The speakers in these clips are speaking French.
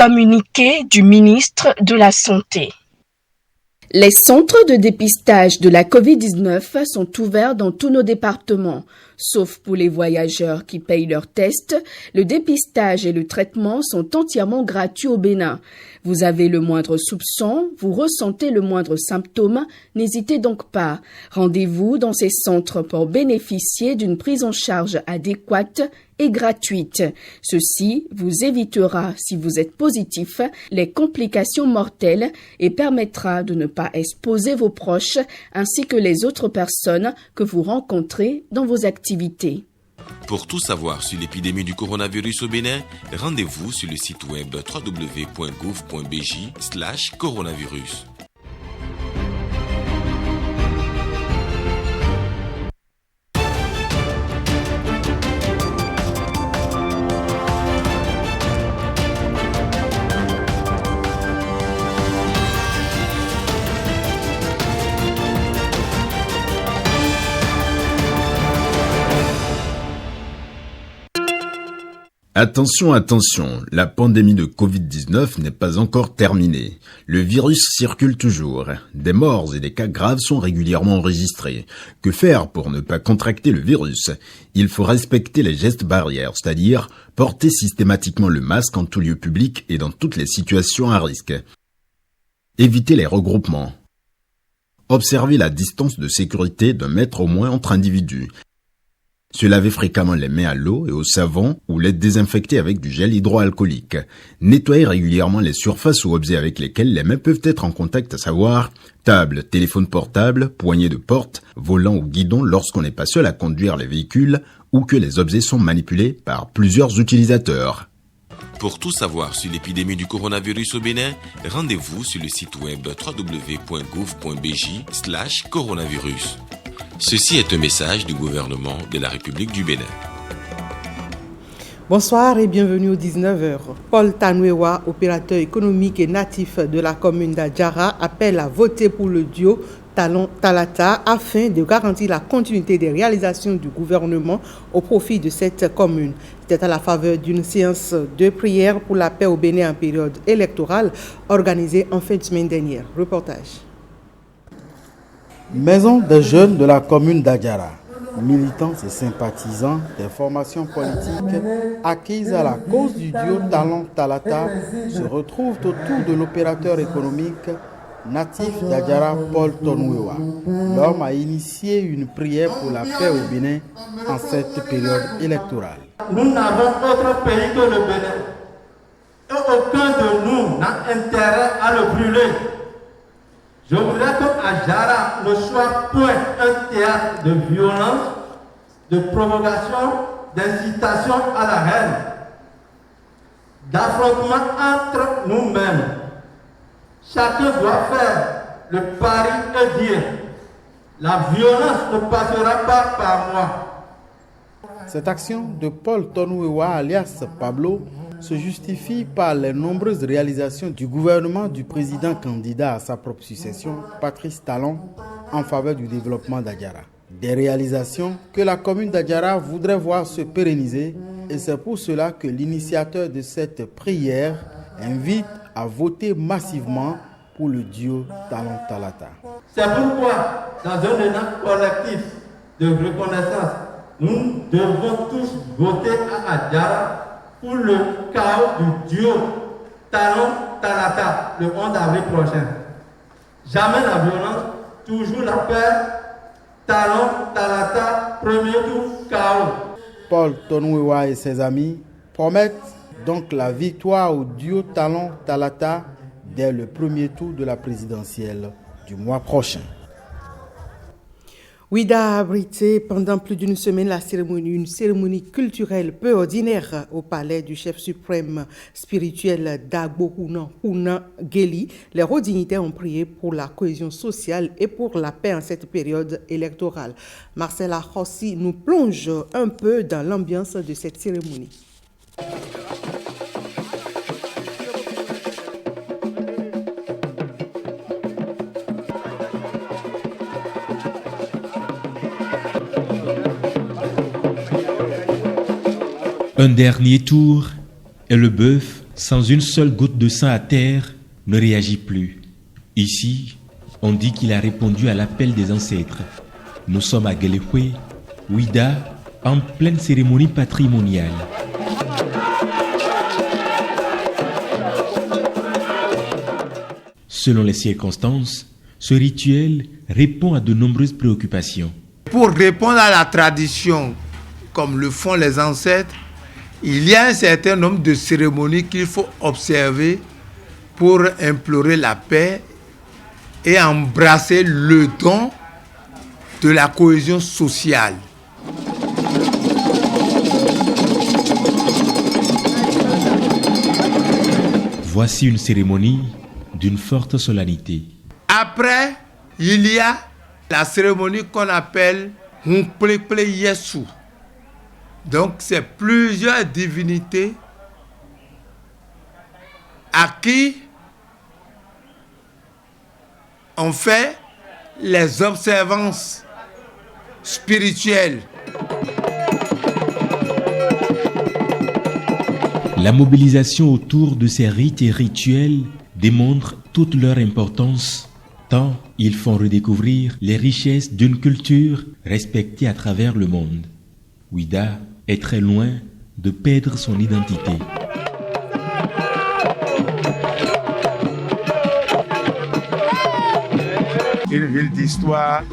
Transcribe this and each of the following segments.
Communiqué du ministre de la Santé. Les centres de dépistage de la COVID-19 sont ouverts dans tous nos départements. Sauf pour les voyageurs qui payent leurs tests, le dépistage et le traitement sont entièrement gratuits au Bénin. Vous avez le moindre soupçon, vous ressentez le moindre symptôme, n'hésitez donc pas. Rendez-vous dans ces centres pour bénéficier d'une prise en charge adéquate et gratuite. Ceci vous évitera, si vous êtes positif, les complications mortelles et permettra de ne pas exposer vos proches ainsi que les autres personnes que vous rencontrez dans vos activités. Pour tout savoir sur l'épidémie du coronavirus au Bénin, rendez-vous sur le site web www.gouv.bj/coronavirus. Attention, attention, la pandémie de Covid-19 n'est pas encore terminée. Le virus circule toujours. Des morts et des cas graves sont régulièrement enregistrés. Que faire pour ne pas contracter le virus? Il faut respecter les gestes barrières, c'est-à-dire porter systématiquement le masque en tout lieu public et dans toutes les situations à risque. Éviter les regroupements. Observer la distance de sécurité d'1 mètre au moins entre individus. Se laver fréquemment les mains à l'eau et au savon ou les désinfecter avec du gel hydroalcoolique. Nettoyer régulièrement les surfaces ou objets avec lesquels les mains peuvent être en contact, à savoir table, téléphone portable, poignée de porte, volant ou guidon lorsqu'on n'est pas seul à conduire les véhicules ou que les objets sont manipulés par plusieurs utilisateurs. Pour tout savoir sur l'épidémie du coronavirus au Bénin, rendez-vous sur le site web www.gouv.bj/coronavirus. Ceci est un message du gouvernement de la République du Bénin. Bonsoir et bienvenue aux 19h. Paul Tanwewa, opérateur économique et natif de la commune d'Adjara, appelle à voter pour le duo Talon-Talata afin de garantir la continuité des réalisations du gouvernement au profit de cette commune. C'était à la faveur d'une séance de prière pour la paix au Bénin en période électorale organisée en fin de semaine dernière. Reportage. Maison des jeunes de la commune d'Adjara, militants et sympathisants des formations politiques acquises à la cause du duo Talon-Talata se retrouvent autour de l'opérateur économique natif d'Adjara, Paul Tanwewa. L'homme a initié une prière pour la paix au Bénin en cette période électorale. Nous n'avons autre pays que le Bénin et aucun de nous n'a intérêt à le brûler. Je voudrais que Adjara ne soit point un théâtre de violence, de provocation, d'incitation à la haine, d'affrontement entre nous-mêmes. Chacun doit faire le pari et dire la violence ne passera pas par moi. Cette action de Paul Tanwewa alias Pablo se justifie par les nombreuses réalisations du gouvernement du président candidat à sa propre succession, Patrice Talon, en faveur du développement d'Adjara. Des réalisations que la commune d'Adjara voudrait voir se pérenniser et c'est pour cela que l'initiateur de cette prière invite à voter massivement pour le duo Talon-Talata. C'est pourquoi, dans un élan collectif de reconnaissance, nous devons tous voter à Adjara pour le chaos du duo Talon-Talata le 11 avril prochain. Jamais la violence, toujours la paix. Talon-Talata, premier tour, chaos. Paul Tanwewa et ses amis promettent donc la victoire au duo Talon-Talata dès le premier tour de la présidentielle du mois prochain. Ouida a abrité pendant plus d'une semaine une cérémonie culturelle peu ordinaire au palais du chef suprême spirituel d'Agbo Huna Geli. Les hauts dignitaires ont prié pour la cohésion sociale et pour la paix en cette période électorale. Marcela Rossi nous plonge un peu dans l'ambiance de cette cérémonie. Un dernier tour et le bœuf sans une seule goutte de sang à terre, ne réagit plus. Ici, on dit qu'il a répondu à l'appel des ancêtres. Nous sommes à Guelewé, Ouida, en pleine cérémonie patrimoniale. Selon les circonstances, ce rituel répond à de nombreuses préoccupations. Pour répondre à la tradition, comme le font les ancêtres, il y a un certain nombre de cérémonies qu'il faut observer pour implorer la paix et embrasser le don de la cohésion sociale. Voici une cérémonie d'une forte solennité. Après, il y a la cérémonie qu'on appelle Hunkplekple Yesu. Donc, c'est plusieurs divinités à qui on fait les observances spirituelles. La mobilisation autour de ces rites et rituels démontre toute leur importance, tant ils font redécouvrir les richesses d'une culture respectée à travers le monde. Ouida est très loin de perdre son identité. Une ville d'histoire,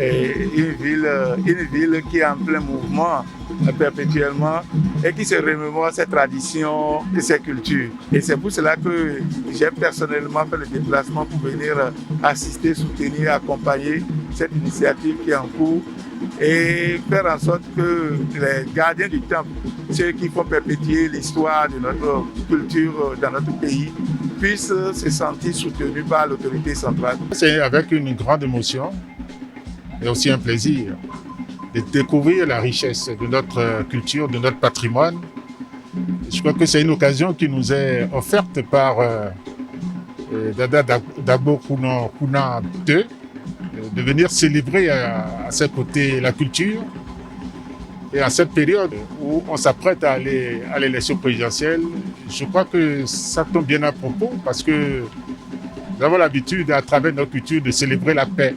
une ville qui est en plein mouvement perpétuellement et qui se remémore ses traditions et ses cultures. Et c'est pour cela que j'ai personnellement fait le déplacement pour venir assister, soutenir, accompagner cette initiative qui est en cours et faire en sorte que les gardiens du temple, ceux qui font perpétuer l'histoire de notre culture dans notre pays, puissent se sentir soutenus par l'autorité centrale. C'est avec une grande émotion et aussi un plaisir de découvrir la richesse de notre culture, de notre patrimoine. Je crois que c'est une occasion qui nous est offerte par Dada Dabo Kuna II, de venir célébrer à ses côtés la culture. Et à cette période où on s'apprête à aller à l'élection présidentielle, je crois que ça tombe bien à propos parce que nous avons l'habitude, à travers notre culture, de célébrer la paix.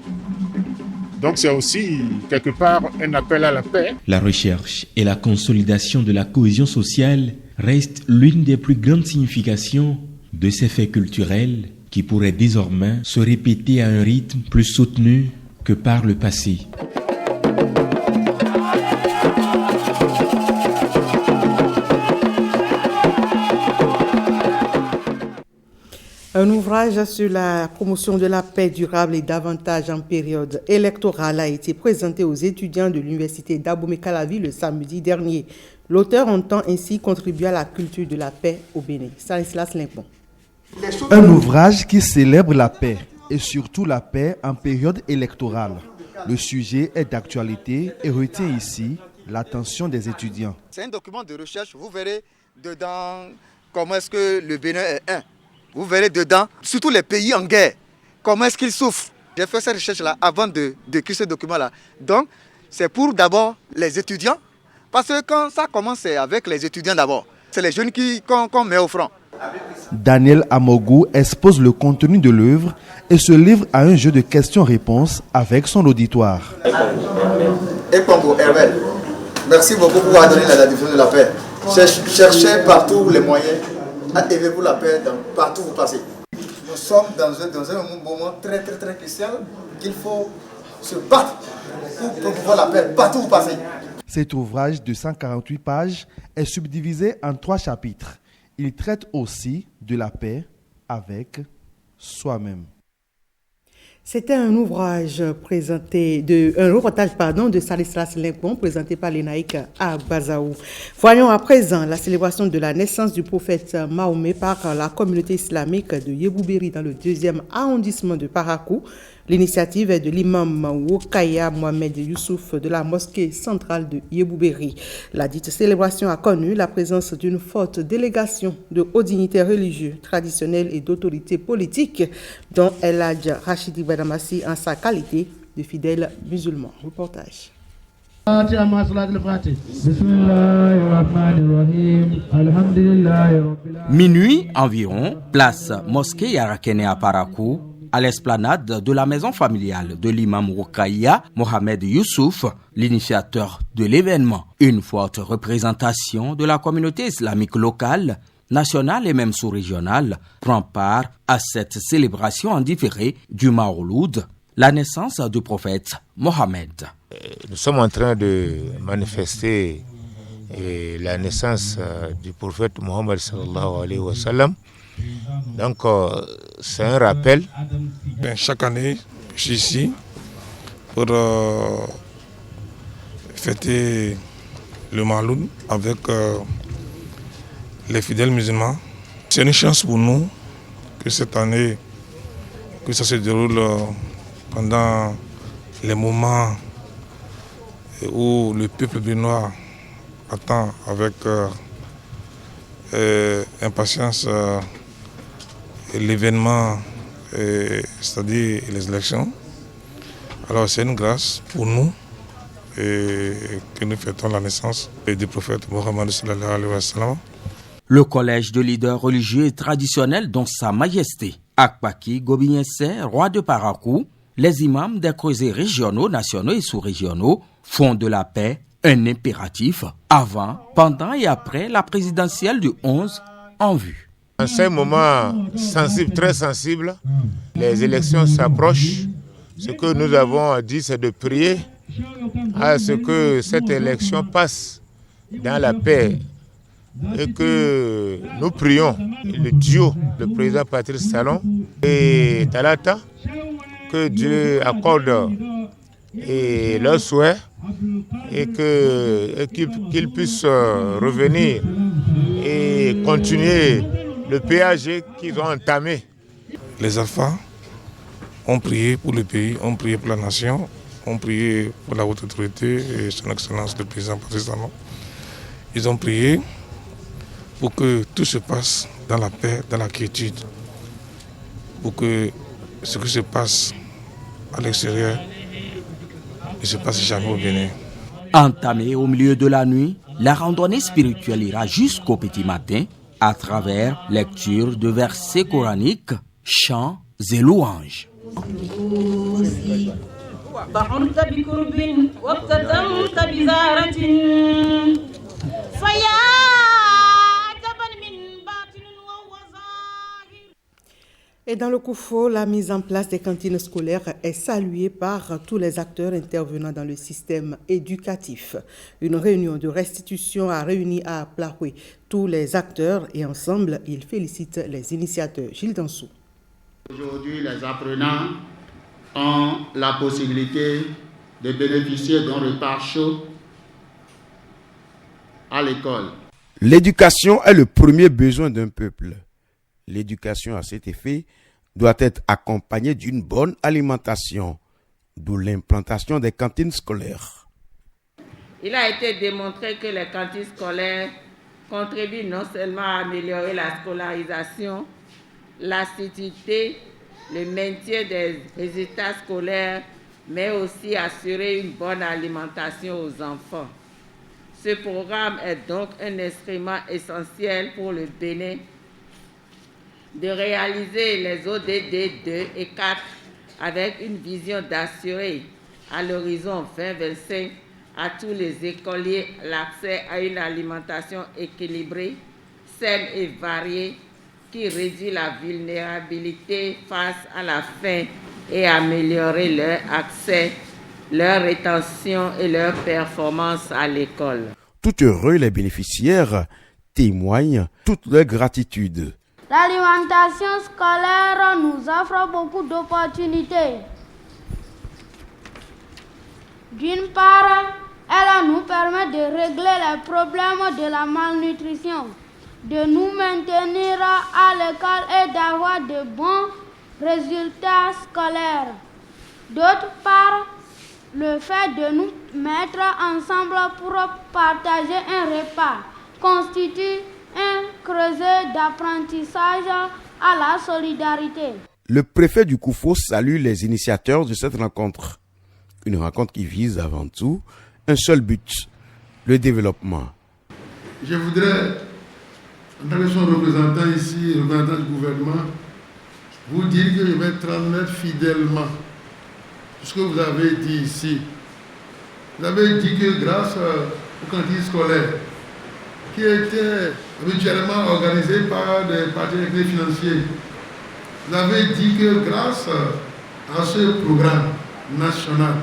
Donc c'est aussi, quelque part, un appel à la paix. La recherche et la consolidation de la cohésion sociale restent l'une des plus grandes significations de ces faits culturels qui pourraient désormais se répéter à un rythme plus soutenu que par le passé. Un ouvrage sur la promotion de la paix durable et davantage en période électorale a été présenté aux étudiants de l'université d'Abomey-Calavi le samedi dernier. L'auteur entend ainsi contribuer à la culture de la paix au Bénin. Stanislas Limpon. Un ouvrage qui célèbre la paix et surtout la paix en période électorale. Le sujet est d'actualité et retient ici l'attention des étudiants. C'est un document de recherche, vous verrez dedans comment est-ce que le Bénin est un. Vous verrez dedans, surtout les pays en guerre, comment est-ce qu'ils souffrent. J'ai fait cette recherche-là avant d'écrire ce document-là. Donc, c'est pour d'abord les étudiants, parce que quand ça commence, c'est avec les étudiants d'abord. C'est les jeunes qu'on met au front. Daniel Amogou expose le contenu de l'œuvre et se livre à un jeu de questions-réponses avec son auditoire. Et Congo, Hervé, merci beaucoup pour avoir donné la diffusion de la paix. Cherchez partout les moyens. Avez-vous la paix partout où vous passez. Nous sommes dans un moment très crucial qu'il faut se battre pour promouvoir la paix partout où vous passez. Cet ouvrage de 148 pages est subdivisé en 3 chapitres. Il traite aussi de la paix avec soi-même. C'était un ouvrage un reportage de Stanislas Limpon présenté par l'ENAIC à Bazaou. Voyons à présent la célébration de la naissance du prophète Mahomet par la communauté islamique de Yebouberi dans le 2e arrondissement de Parakou. L'initiative est de l'imam Wokaya Mohamed Youssouf de la mosquée centrale de Yebouberi. La dite célébration a connu la présence d'une forte délégation de hauts dignitaires religieux, traditionnels et d'autorités politiques, dont El Hadj Rachidi Badamassi en sa qualité de fidèle musulman. Reportage. Minuit environ, place Mosquée Yarakene à Parakou, à l'esplanade de la maison familiale de l'imam Roukaïa, Mohamed Youssouf, l'initiateur de l'événement. Une forte représentation de la communauté islamique locale, nationale et même sous-régionale prend part à cette célébration en différé du Mawloud, la naissance du prophète Mohammed. Nous sommes en train de manifester la naissance du prophète Mohammed sallallahu alayhi wa sallam. Donc c'est un rappel. Chaque année, je suis ici pour fêter le Mawloud avec les fidèles musulmans. C'est une chance pour nous que cette année, que ça se déroule pendant les moments où le peuple béninois attend avec impatience l'événement, c'est-à-dire les élections. Alors c'est une grâce pour nous que nous fêtons la naissance du prophète Mohammed sallallahu alayhi wa sallam. Le collège de leaders religieux et traditionnels dont Sa Majesté Akpaki Gobignesse, roi de Parakou, les imams des creusets régionaux, nationaux et sous-régionaux font de la paix un impératif avant, pendant et après la présidentielle du 11 en vue. En ces moments sensibles, très sensibles, les élections s'approchent. Ce que nous avons dit, c'est de prier à ce que cette élection passe dans la paix et que nous prions le duo, le président Patrice Talon et Talata, que Dieu accorde leurs souhaits et qu'ils puissent revenir et continuer le péage qu'ils ont entamé. Les alphas ont prié pour le pays, ont prié pour la nation, ont prié pour la haute autorité et son excellence le président Patrice Talon. Ils ont prié pour que tout se passe dans la paix, dans la quiétude, pour que ce qui se passe à l'extérieur ne se passe jamais au Bénin. Entamée au milieu de la nuit, la randonnée spirituelle ira jusqu'au petit matin à travers lecture de versets coraniques, chants et louanges. Et dans le Koufo, la mise en place des cantines scolaires est saluée par tous les acteurs intervenant dans le système éducatif. Une réunion de restitution a réuni à Plahoué tous les acteurs et ensemble, ils félicitent les initiateurs. Gilles Dansou. Aujourd'hui, les apprenants ont la possibilité de bénéficier d'un repas chaud à l'école. L'éducation est le premier besoin d'un peuple. L'éducation à cet effet doit être accompagnée d'une bonne alimentation, d'où l'implantation des cantines scolaires. Il a été démontré que les cantines scolaires contribuent non seulement à améliorer la scolarisation, l'assiduité, le maintien des résultats scolaires, mais aussi assurer une bonne alimentation aux enfants. Ce programme est donc un instrument essentiel pour le Bénin de réaliser les ODD 2 et 4 avec une vision d'assurer à l'horizon 2025 à tous les écoliers l'accès à une alimentation équilibrée, saine et variée qui réduit la vulnérabilité face à la faim et améliorer leur accès, leur rétention et leur performance à l'école. Tout heureux, les bénéficiaires témoignent toute leur gratitude. L'alimentation scolaire nous offre beaucoup d'opportunités. D'une part, elle nous permet de régler les problèmes de la malnutrition, de nous maintenir à l'école et d'avoir de bons résultats scolaires. D'autre part, le fait de nous mettre ensemble pour partager un repas constitue un creuset d'apprentissage à la solidarité. Le préfet du Koufo salue les initiateurs de cette rencontre. Une rencontre qui vise avant tout un seul but, le développement. Je voudrais en tant que son représentant ici, représentant du gouvernement, vous dire que je vais transmettre fidèlement ce que vous avez dit ici. Vous avez dit que grâce aux cantines scolaires, qui étaient habituellement organisées par des partenaires financiers, vous avez dit que grâce à ce programme national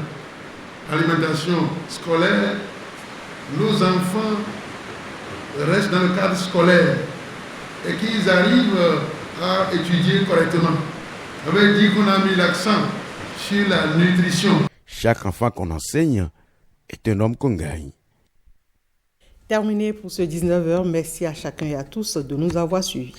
alimentation scolaire, nos enfants restent dans le cadre scolaire et qu'ils arrivent à étudier correctement. Vous avez dit qu'on a mis l'accent sur la nutrition. Chaque enfant qu'on enseigne est un homme qu'on gagne. Terminé pour ce 19h. Merci à chacun et à tous de nous avoir suivis.